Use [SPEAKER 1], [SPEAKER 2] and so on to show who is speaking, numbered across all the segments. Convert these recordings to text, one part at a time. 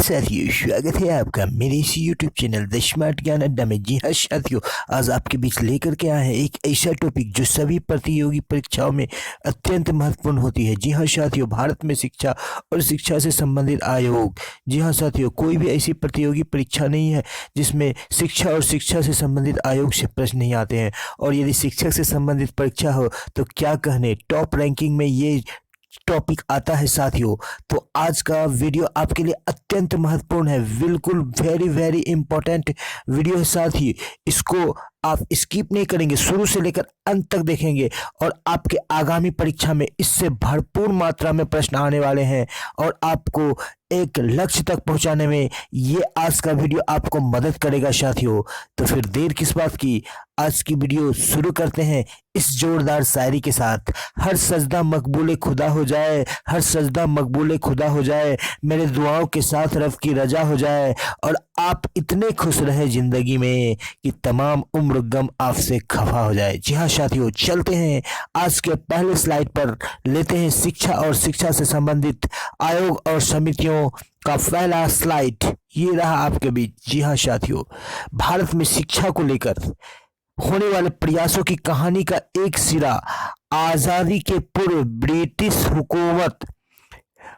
[SPEAKER 1] साथियों, स्वागत है आपका मेरे इस यूट्यूब चैनल द स्मार्ट ज्ञान अड्डा में। जी हाँ साथियों, आज आपके बीच लेकर के आए हैं एक ऐसा टॉपिक जो सभी प्रतियोगी परीक्षाओं में अत्यंत महत्वपूर्ण होती है। जी हाँ साथियों, भारत में शिक्षा और शिक्षा से संबंधित आयोग। जी हाँ साथियों, कोई भी ऐसी प्रतियोगी परीक्षा नहीं है जिसमें शिक्षा और शिक्षा से संबंधित आयोग से प्रश्न नहीं आते हैं। और यदि शिक्षक से संबंधित परीक्षा हो तो क्या कहने, टॉप रैंकिंग में ये टॉपिक आता है साथियों। तो आज का वीडियो आपके लिए अत्यंत महत्वपूर्ण है, बिल्कुल वेरी वेरी इंपॉर्टेंट वीडियो है साथी। इसको आप स्किप नहीं करेंगे, शुरू से लेकर अंत तक देखेंगे और आपके आगामी परीक्षा में इससे भरपूर मात्रा में प्रश्न आने वाले हैं और आपको एक लक्ष्य तक पहुंचाने में ये आज का वीडियो आपको मदद करेगा साथियों। तो फिर देर किस बात की, आज की वीडियो शुरू करते हैं इस जोरदार शायरी के साथ। हर सजदा मकबूले खुदा हो जाए, हर सजदा मकबूले खुदा हो जाए, मेरे दुआओं के साथ रब की रजा हो जाए और आप इतने खुश रहे जिंदगी में कि तमाम उम्र गम आपसे खफा हो जाए। जी हाँ साथियों, चलते हैं आज के पहले स्लाइड पर, लेते हैं शिक्षा और शिक्षा से संबंधित आयोग और समितियों का पहला स्लाइड। ये रहा आपके बीच। जी हाँ साथियों, भारत में शिक्षा को लेकर होने वाले प्रयासों की कहानी का एक सिरा आजादी के पूर्व ब्रिटिश हुकूमत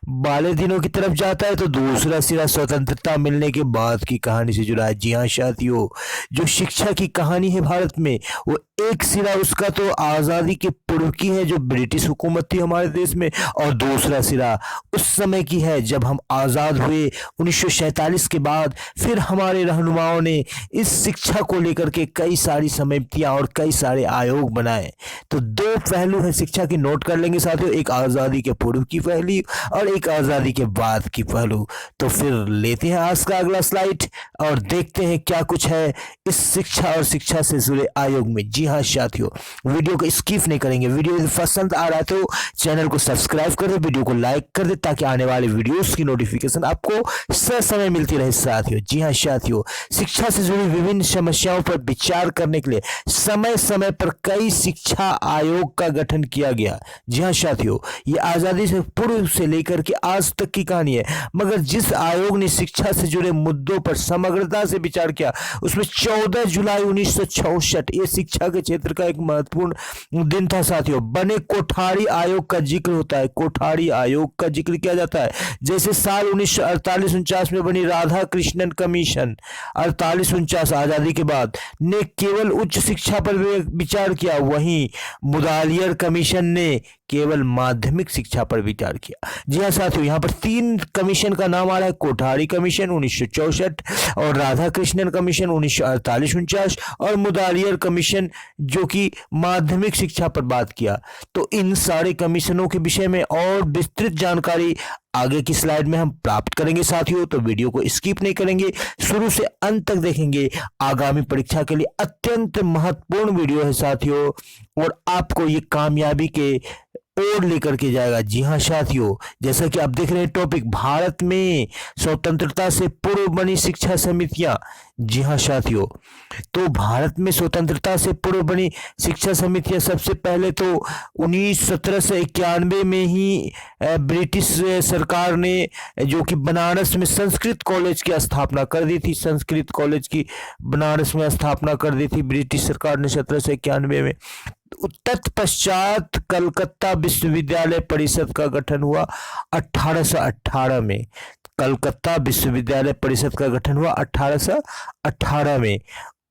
[SPEAKER 1] वाले दिनों की तरफ जाता है तो दूसरा सिरा स्वतंत्रता मिलने के बाद की कहानी से जुड़ा है। जी हाँ साथियों, जो शिक्षा की कहानी है भारत में, वो एक सिरा उसका तो आज़ादी के पूर्व की है जो ब्रिटिश हुकूमत थी हमारे देश में, और दूसरा सिरा उस समय की है जब हम आज़ाद हुए 1947 के बाद। फिर हमारे रहनुमाओं ने इस शिक्षा को लेकर के कई सारी समितियाँ और कई सारे आयोग बनाए। तो दो पहलू है शिक्षा की, नोट कर लेंगे साथियों, एक आज़ादी के पूर्व की पहली और एक आज़ादी के बाद की पहलू। तो फिर लेते हैं आज का अगला स्लाइड और देखते हैं क्या कुछ है इस शिक्षा और शिक्षा से जुड़े आयोग में। जी हाँ साथियों, वीडियो को स्किप नहीं करेंगे। वीडियो यदि पसंद आ रहा है तो चैनल को सब्सक्राइब कर दे, वीडियो को लाइक कर दे ताकि आने वाले वीडियोस की नोटिफिकेशन आपको समय मिलती रहे साथियों। जी हाँ साथियों, शिक्षा से जुड़ी विभिन्न समस्याओं पर विचार करने के लिए समय समय पर कई शिक्षा आयोग का गठन किया गया। जी हाँ साथियों, ये आजादी से पूर्व से लेकर के आज तक की कहानी है, मगर जिस आयोग ने शिक्षा से जुड़े मुद्दों पर समग्रता से विचार किया उसमें 14 जुलाई 1964 ये शिक्षा के क्षेत्र का एक महत्वपूर्ण दिन था साथियों। बने कोठारी आयोग का जिक्र होता है, कोठारी आयोग का जिक्र किया जाता है। जैसे साल 1948-49 में बनी राधा कृष्णन कमीशन, 48-49 आजादी के बाद, ने केवल उच्च शिक्षा पर विचार किया, वहीं मुदालियर कमीशन ने केवल माध्यमिक शिक्षा पर विचार किया। जी हाँ साथियों, यहाँ पर तीन कमीशन का नाम आ रहा है, कोठारी कमीशन 1964 और राधा कृष्णन कमीशन 1948-49 और मुदालियर कमीशन जो कि माध्यमिक शिक्षा पर बात किया। तो इन सारे कमीशनों के विषय में और विस्तृत जानकारी आगे की स्लाइड में हम प्राप्त करेंगे साथियों। तो वीडियो को स्किप नहीं करेंगे, शुरू से अंत तक देखेंगे। आगामी परीक्षा के लिए अत्यंत महत्वपूर्ण वीडियो है साथियों और आपको ये कामयाबी के ओर लेकर के जाएगा। जी हाँ साथियों, जैसा कि आप देख रहे हैं टॉपिक, भारत में स्वतंत्रता से पूर्व बनी शिक्षा समितियां। जी हाँ साथियों, तो भारत में स्वतंत्रता से पूर्व बनी शिक्षा समितियां सबसे पहले तो 1791 में ही ब्रिटिश सरकार ने जो कि बनारस में संस्कृत कॉलेज की स्थापना कर दी थी। संस्कृत कॉलेज की बनारस में स्थापना कर दी थी ब्रिटिश सरकार ने 1791 में। तत्पश्चात कलकत्ता विश्वविद्यालय परिषद का गठन हुआ 1818 में। कलकत्ता विश्वविद्यालय परिषद का गठन हुआ 1818 में।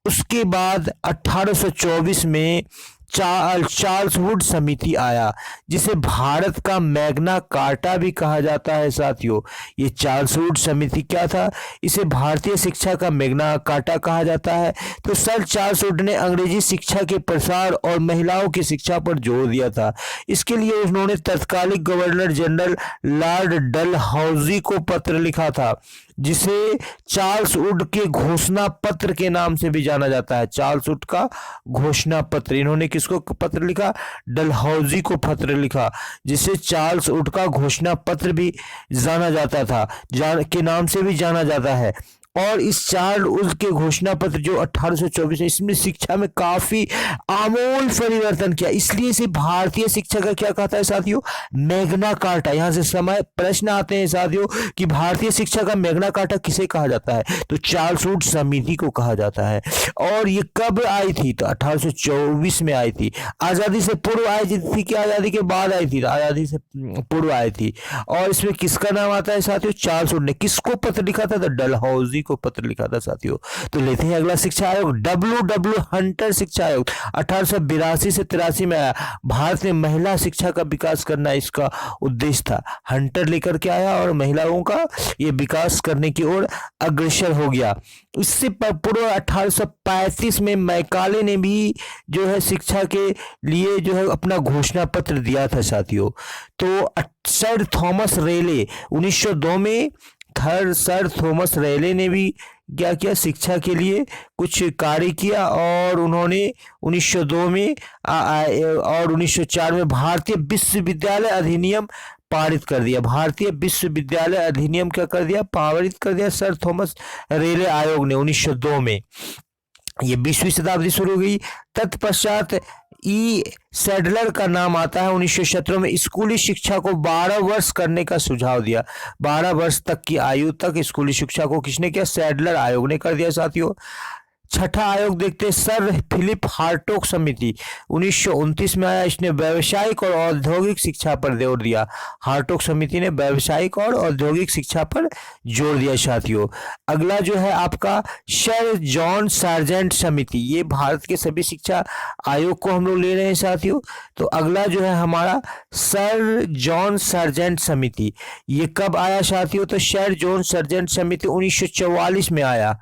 [SPEAKER 1] उसके बाद 1824 में चार्ल्स वुड समिति आया, जिसे भारत का मैग्ना कार्टा भी कहा जाता है साथियों। ये चार्ल्स वुड समिति क्या था, इसे भारतीय शिक्षा का मैग्ना कार्टा कहा जाता है। तो सर चार्ल्स वुड ने अंग्रेजी शिक्षा के प्रसार और महिलाओं की शिक्षा पर जोर दिया था। इसके लिए उन्होंने तत्कालिक गवर्नर जनरल लॉर्ड डलहौजी को पत्र लिखा था, जिसे चार्ल्स वुड के घोषणा पत्र के नाम से भी जाना जाता है। चार्ल्स वुड का घोषणा पत्र, इन्होंने किसको पत्र लिखा, डलहौजी को पत्र लिखा, जिसे चार्ल्स वुड का घोषणा पत्र भी जाना जाता था, के नाम से भी जाना जाता है। और इस चार्ल्स वुड के घोषणा पत्र जो 1824 है, इसमें शिक्षा में काफी आमूल परिवर्तन किया। इसलिए इसे भारतीय शिक्षा का क्या कहता है साथियों, मैग्ना कार्टा। यहाँ से समय प्रश्न आते हैं साथियों कि भारतीय शिक्षा का मैग्ना कार्टा किसे कहा जाता है, तो चार्ल्स वुड समिति को कहा जाता है। और ये कब आई थी, तो 1824 में आई थी। आजादी से पूर्व आई थी कि आजादी के बाद आई थी, आजादी से पूर्व आई थी। और इसमें किसका नाम आता है साथियों, चार्ल्स वुड ने। किसको पत्र लिखा था, तो डलहौजी को पत्र लिखा था साथियों। तो लेते हैं अगला शिक्षा आयोग, डब्ल्यू हंटर शिक्षा आयोग 1882 से 83 में आया। भारत में महिला शिक्षा का विकास करना इसका उद्देश्य था। हंटर लेकर के आया और महिलाओं का ये विकास करने की ओर अग्रसर हो गया। इससे पूर्व 1835 में मैकाले ने भी जो है शिक्षा के लिए जो है अपना घोषणा पत्र दिया था साथियों। तो सर थॉमस रेले 1902 में सर थॉमस रेले ने भी क्या किया, शिक्षा के लिए कुछ कार्य किया। और उन्होंने 1902 में और 1904 में भारतीय विश्वविद्यालय अधिनियम पारित कर दिया। भारतीय विश्वविद्यालय अधिनियम क्या कर दिया, पारित कर दिया सर थॉमस रेले आयोग ने 1902 में। ये 20वीं शताब्दी शुरू हो गई। तत्पश्चात ई सैडलर का नाम आता है। 1917 में स्कूली शिक्षा को 12 वर्ष करने का सुझाव दिया। 12 वर्ष तक की आयु तक स्कूली शिक्षा को किसने किया, सैडलर आयोग ने कर दिया साथियों। छठा आयोग देखते हैं, सर फिलिप हार्टोग समिति 1929 में आया। इसने व्यावसायिक और औद्योगिक शिक्षा पर जोर दिया। हार्टोग समिति ने व्यावसायिक और औद्योगिक शिक्षा पर जोर दिया साथियों। अगला जो है आपका सर जॉन सार्जेंट समिति, ये भारत के सभी शिक्षा आयोग को हम लोग ले रहे हैं साथियों। तो अगला जो है हमारा सर जॉन सार्जेंट समिति, ये कब आया साथियों, तो सर जॉन सार्जेंट समिति 1944 में आया।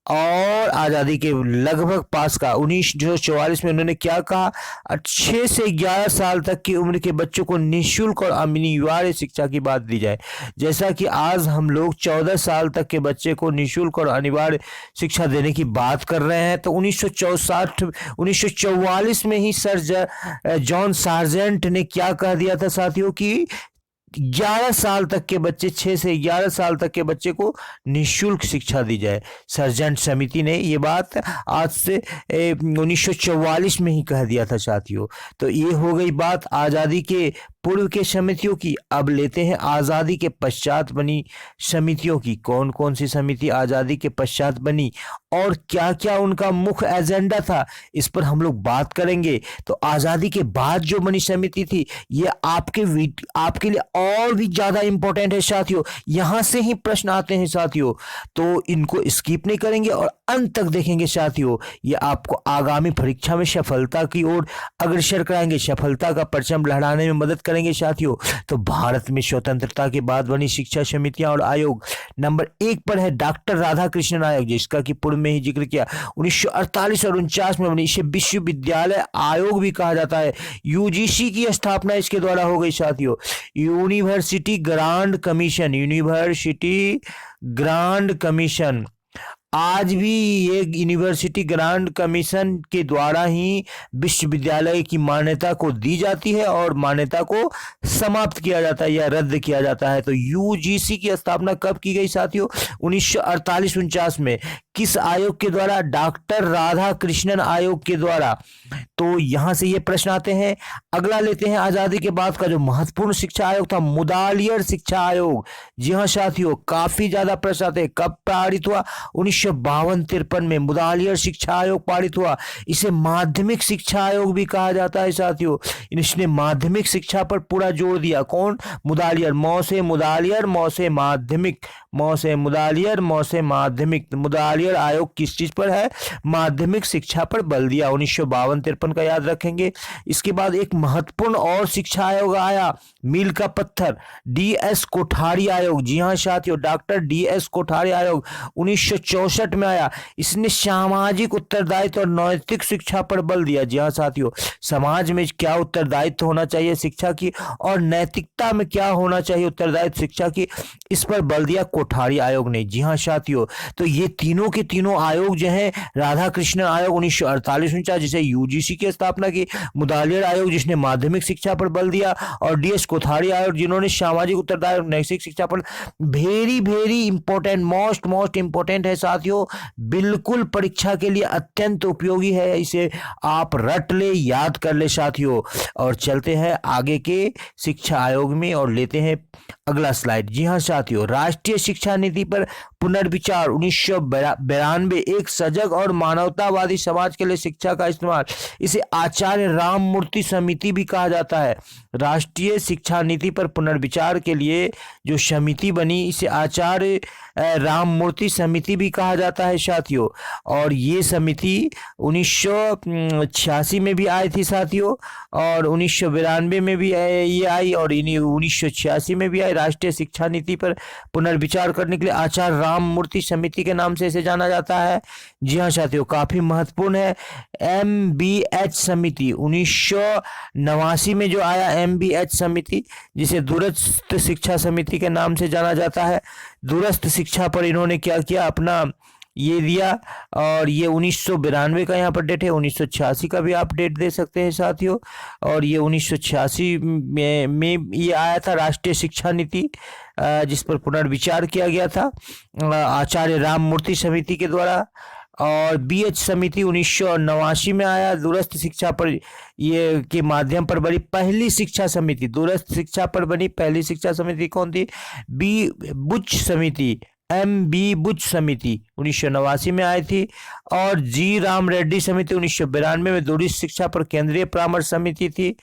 [SPEAKER 1] और आज़ादी के लगभग पास का 1944 में उन्होंने क्या कहा, 6 से 11 साल तक की उम्र के बच्चों को निःशुल्क और अनिवार्य शिक्षा की बात दी जाए। जैसा कि आज हम लोग 14 साल तक के बच्चे को निःशुल्क और अनिवार्य शिक्षा देने की बात कर रहे हैं, तो 1944 में ही सर जॉन सार्जेंट ने क्या कह दिया था साथियों कि 11 साल तक के बच्चे, 6 से 11 साल तक के बच्चे को निःशुल्क शिक्षा दी जाए। सर्जेंट समिति ने ये बात आज से 1944 में ही कह दिया था साथियों। तो ये हो गई बात आज़ादी के पूर्व के समितियों की। अब लेते हैं आज़ादी के पश्चात बनी समितियों की। कौन कौन सी समिति आज़ादी के पश्चात बनी और क्या क्या उनका मुख्य एजेंडा था, इस पर हम लोग बात करेंगे। तो आज़ादी के बाद जो बनी समिति थी, ये आपके लिए और भी ज़्यादा इंपॉर्टेंट है साथियों। यहाँ से ही प्रश्न आते हैं साथियों, तो इनको स्किप नहीं करेंगे और अंत तक देखेंगे साथियों। ये आपको आगामी परीक्षा में सफलता की ओर अग्रसर कराएंगे, सफलता का परचम लहराने में मदद करेंगे साथियों। तो भारत में स्वतंत्रता के बाद बनी शिक्षा समितियां और आयोग, नंबर 1 पर है डॉक्टर राधाकृष्णन आयोग, जिसका कि पूर्व में ही जिक्र किया। 1948 और 49 में बनी। इसे विश्वविद्यालय आयोग भी कहा जाता है। यूजीसी की स्थापना इसके द्वारा हो गई साथियों। University grand commission, university grand commission, आज भी ये यूनिवर्सिटी ग्रांड कमीशन के द्वारा ही विश्वविद्यालय की मान्यता को दी जाती है और मान्यता को समाप्त किया जाता है या रद्द किया जाता है। तो यूजीसी की स्थापना कब की गई साथियों, 1948-49 में। किस आयोग के द्वारा, डॉक्टर राधाकृष्णन आयोग के द्वारा। तो यहां से ये प्रश्न आते हैं। अगला लेते हैं आजादी के बाद का जो महत्वपूर्ण शिक्षा आयोग था, मुदालियर शिक्षा आयोग। जी हाँ साथियों, काफी ज्यादा प्रश्न आते हैं। कब पारित हुआ, 1952-53 में मुदालियर शिक्षा आयोग पारित हुआ। इसे माध्यमिक शिक्षा आयोग भी कहा जाता है साथियों। इसने माध्यमिक शिक्षा पर पूरा जोर दिया। कौन, मुदालियर, मौ से मुदालियर, मौ से माध्यमिक, मौ से मुदालियर, मौ से माध्यमिक। मुदालियर आयोग किस चीज पर है, माध्यमिक शिक्षा पर बल दिया। 1952-53 का याद रखेंगे। इसके बाद एक महत्वपूर्ण और शिक्षा आयोग आया, मील का पत्थर, डीएस कोठारी आयोग। जी हाँ साथियों, डॉक्टर डीएस कोठारी आयोग 1964 में आया। इसने सामाजिक उत्तरदायित्व और नैतिक शिक्षा पर बल दिया। जी हाँ साथियों, समाज में क्या उत्तरदायित्व होना चाहिए शिक्षा की और नैतिकता में क्या होना चाहिए उत्तरदायित्व शिक्षा की, इस पर बल दिया कोठारी आयोग ने। जी हाँ साथियों, तो ये तीनों के तीनों आयोग जो है, राधा कृष्णन आयोग 1948-49 जिसे यूजीसी की स्थापना की, मुदालियर आयोग जिसने माध्यमिक शिक्षा पर बल दिया, और डीएस कोठारी आयोग जिन्होंने सामाजिक उत्तरदायित्व नैतिक शिक्षा पर। Very very important, most important है साथियों, बिल्कुल परीक्षा के लिए अत्यंत उपयोगी है, इसे आप रट ले, याद कर ले साथियों। और चलते हैं आगे के शिक्षा आयोग में और लेते हैं अगला स्लाइड। जी हाँ साथियों, राष्ट्रीय शिक्षा नीति पर पुनर्विचार 1992, एक सजग और मानवतावादी समाज के लिए शिक्षा का इस्तेमाल, इसे आचार्य राममूर्ति समिति भी कहा जाता है। राष्ट्रीय शिक्षा नीति पर पुनर्विचार के लिए जो समिति बनी, इसे आचार्य राममूर्ति समिति भी कहा जाता है साथियों। और ये समिति 1986 में भी आई थी साथियों, और 1992 में भी ये आई, और 1986 में भी आई। राष्ट्रीय शिक्षा नीति पर पुनर्विचार करने के लिए आचार्य राममूर्ति समिति के नाम से इसे जाना जाता है। जी हाँ साथियों, काफी महत्वपूर्ण है। MBH समिति 1989 में जो आया, MBH समिति, जिसे दूरस्थ शिक्षा समिति के नाम से जाना जाता है। दूरस्थ शिक्षा पर इन्होंने क्या किया, अपना ये दिया, और ये 1992 का यहाँ पर डेट है, 1986 का भी आप डेट दे सकते हैं साथियों। और ये 1986 में ये आया था राष्ट्रीय शिक्षा नीति, जिस पर पुनर्विचार किया गया था आचार्य राममूर्ति समिति के द्वारा। और BH समिति 1989 में आया, दूरस्थ शिक्षा पर ये के माध्यम पर बनी पहली शिक्षा समिति। दूरस्थ शिक्षा पर बनी पहली शिक्षा समिति कौन थी? बुच समिति, MB बुच समिति 1989 में आई थी। और G राम रेड्डी समिति 1992 में दूरस्थ शिक्षा पर केंद्रीय परामर्श समिति थी।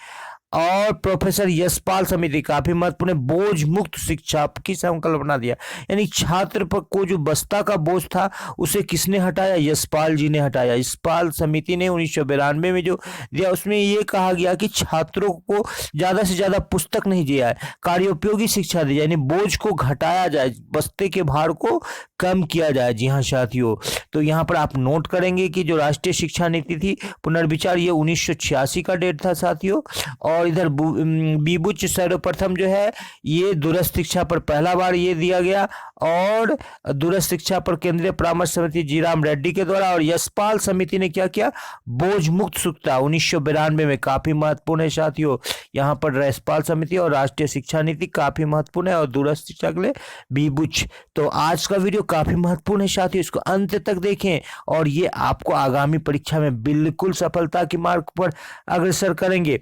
[SPEAKER 1] और प्रोफेसर यशपाल समिति, काफी महत्वपूर्ण, बोझ मुक्त शिक्षा की संकल्पना दिया, यानी छात्र पर को जो बस्ता का बोझ था उसे किसने हटाया? यशपाल जी ने हटाया। यशपाल समिति ने 1992 में जो दिया, उसमें ये कहा गया कि छात्रों को ज्यादा से ज्यादा पुस्तक नहीं दिया है, कार्योपयोगी शिक्षा दी जाए, यानी बोझ को घटाया जाए, बस्ते के भार को कम किया जाए। जी हाँ साथियों, तो यहाँ पर आप नोट करेंगे कि जो राष्ट्रीय शिक्षा नीति थी पुनर्विचार, ये 1986 का डेट था साथियों। और इधर बीबुच सर्वप्रथम जो है, ये दूरस्थ शिक्षा पर पहला बार ये दिया गया, और दूरस्थ शिक्षा पर केंद्रीय परामर्श समिति जी राम रेड्डी के द्वारा। और यशपाल समिति ने क्या किया? बोझ मुक्त शिक्षा 1992 में, काफी महत्वपूर्ण है साथियों। यहाँ पर यशपाल समिति और राष्ट्रीय शिक्षा नीति काफी महत्वपूर्ण है, और दूरस्थ शिक्षा के लिए बीबुच। तो आज का वीडियो काफी महत्वपूर्ण है साथियों, इसको अंत तक देखें, और ये आपको आगामी परीक्षा में बिल्कुल सफलता की मार्ग पर अग्रसर करेंगे।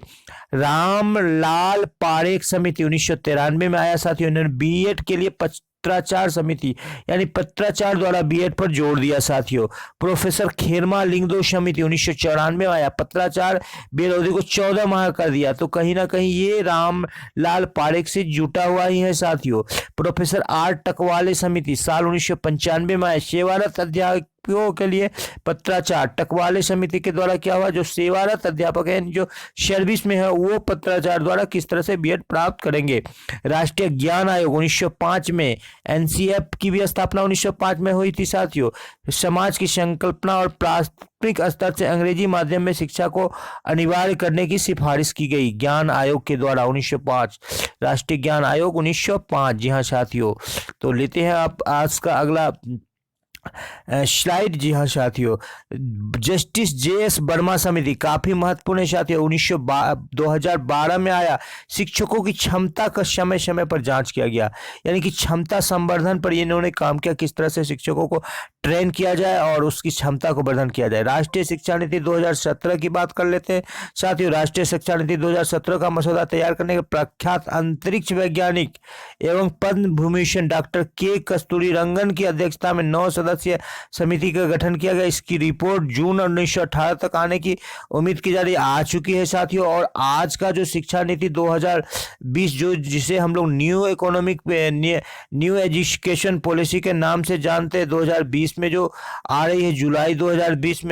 [SPEAKER 1] रामलाल पारेख समिति 1993 में आया साथियों। इन्होंने बीएड के लिए पत्राचार समिति, यानी पत्राचार द्वारा बीएड पर जोर दिया साथियों। प्रोफेसर खेरमा लिंगदो समिति 1994 में आया, पत्राचार बीएड अवधि को 14 माह कर दिया। तो कहीं ना कहीं ये रामलाल पारेख से जुटा हुआ ही है साथियों। प्रोफेसर R टकवाले समिति साल 1995 में आया, सेवारत अध्यापकों के लिए पत्राचार। टकवाले समिति के द्वारा क्या हुआ? जो सेवारत अध्यापक है, जो सर्विस में है, वो पत्राचार द्वारा किस तरह से बीएड प्राप्त करेंगे। राष्ट्रीय ज्ञान आयोग 1905 में, NCF की भी स्थापना 1905 में हुई थी साथियों। समाज की संकल्पना और प्राथमिक स्तर से अंग्रेजी माध्यम में शिक्षा को अनिवार्य करने की सिफारिश की गई ज्ञान आयोग के द्वारा 1905। राष्ट्रीय ज्ञान आयोग 1905। जी हाँ साथियों, तो लेते हैं आप आज का अगला स्लाइड। जी हाँ साथियों, जस्टिस JS वर्मा समिति, काफी महत्वपूर्ण है साथियों। 2012 में आया, शिक्षकों की क्षमता का समय समय पर जांच किया गया, यानी कि क्षमता संवर्धन पर इन्होंने काम किया, किस तरह से शिक्षकों को ट्रेन किया जाए और उसकी क्षमता को वर्धन किया जाए। राष्ट्रीय शिक्षा नीति 2017 की बात कर लेते हैं साथियों। राष्ट्रीय शिक्षा नीति 2017 का मसौदा तैयार करने के प्रख्यात अंतरिक्ष वैज्ञानिक एवं पद्म भूषण डॉक्टर K कस्तूरीरंगन की अध्यक्षता में 9 सदस्यीय समिति का गठन किया गया। इसकी रिपोर्ट जून 1918 तक आने की उम्मीद की जा रही, आ चुकी है साथियों। और आज का जो शिक्षा नीति 2020, जो जिसे हम लोग न्यू एजुकेशन पॉलिसी के नाम से जानते हैं, 2020 में जो आ रही है, जुलाई 2020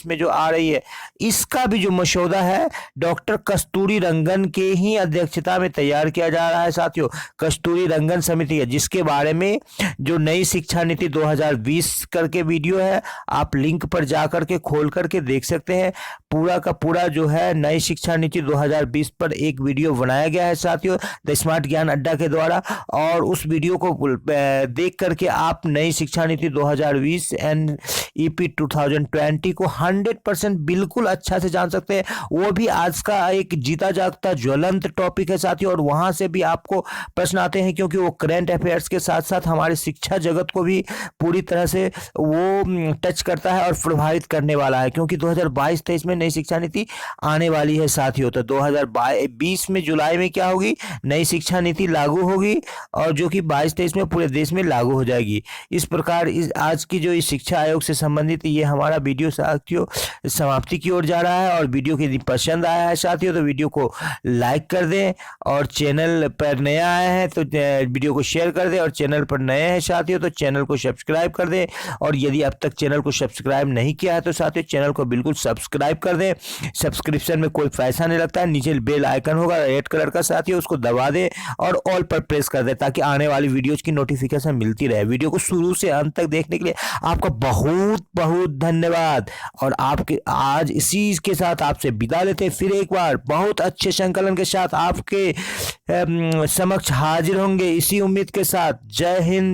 [SPEAKER 1] में जो आ रही है, इसका भी जो मसौदा है डॉक्टर कस्तूरीरंगन के ही अध्यक्षता में तैयार किया जा रहा है साथियों। कस्तूरीरंगन समिति है, जिसके बारे में जो नई शिक्षा नीति 2020 करके वीडियो है, आप लिंक पर जा करके खोल करके देख सकते हैं। पूरा का पूरा जो है नई शिक्षा नीति 2020 पर एक वीडियो बनाया गया है साथियों द स्मार्ट ज्ञान अड्डा के द्वारा, और उस वीडियो को देख करके आप नई शिक्षा नीति 2020 एंड ईपी 2020 को 100% बिल्कुल अच्छा से जान सकते हैं। वो भी आज का एक जीता जागता ज्वलंत टॉपिक है साथियों, और वहां से भी आपको प्रश्न आते हैं क्योंकि वो करंट अफेयर्स के साथ साथ हमारे शिक्षा जगत को भी पूरी तरह से वो टच करता है और प्रभावित करने वाला है, क्योंकि 2022-23 में नई शिक्षा नीति आने वाली है साथियों। तो 2020 में जुलाई में क्या होगी, नई शिक्षा नीति लागू होगी, और जो कि 22-23 में पूरे देश में लागू हो जाएगी। इस प्रकार आज की जो इस शिक्षा आयोग से संबंधित ये हमारा वीडियो साथियों समाप्ति की ओर जा रहा है। और वीडियो यदि पसंद आया है साथियों तो वीडियो को लाइक कर दें, और चैनल पर नया आया है तो वीडियो को शेयर कर दें, और चैनल पर नए हैं साथियों तो चैनल को सब्सक्राइब कर दें। और यदि अब तक चैनल को सब्सक्राइब नहीं किया है तो साथियों चैनल को बिल्कुल सब्सक्राइब कर दें। सब्सक्रिप्शन में कोई पैसा नहीं लगता है, नीचे बेल आइकन होगा रेड कलर का साथियों, उसको दबा दें और ऑल पर प्रेस कर दें ताकि आने वाली वीडियोज की नोटिफिकेशन मिलती रहे। वीडियो को शुरू से अंत तक देखने के लिए आपका बहुत बहुत धन्यवाद। और आपके आज इसी के साथ आपसे विदा लेते हैं, फिर एक बार बहुत अच्छे संकलन के साथ आपके समक्ष हाजिर होंगे इसी उम्मीद के साथ। जय हिंद।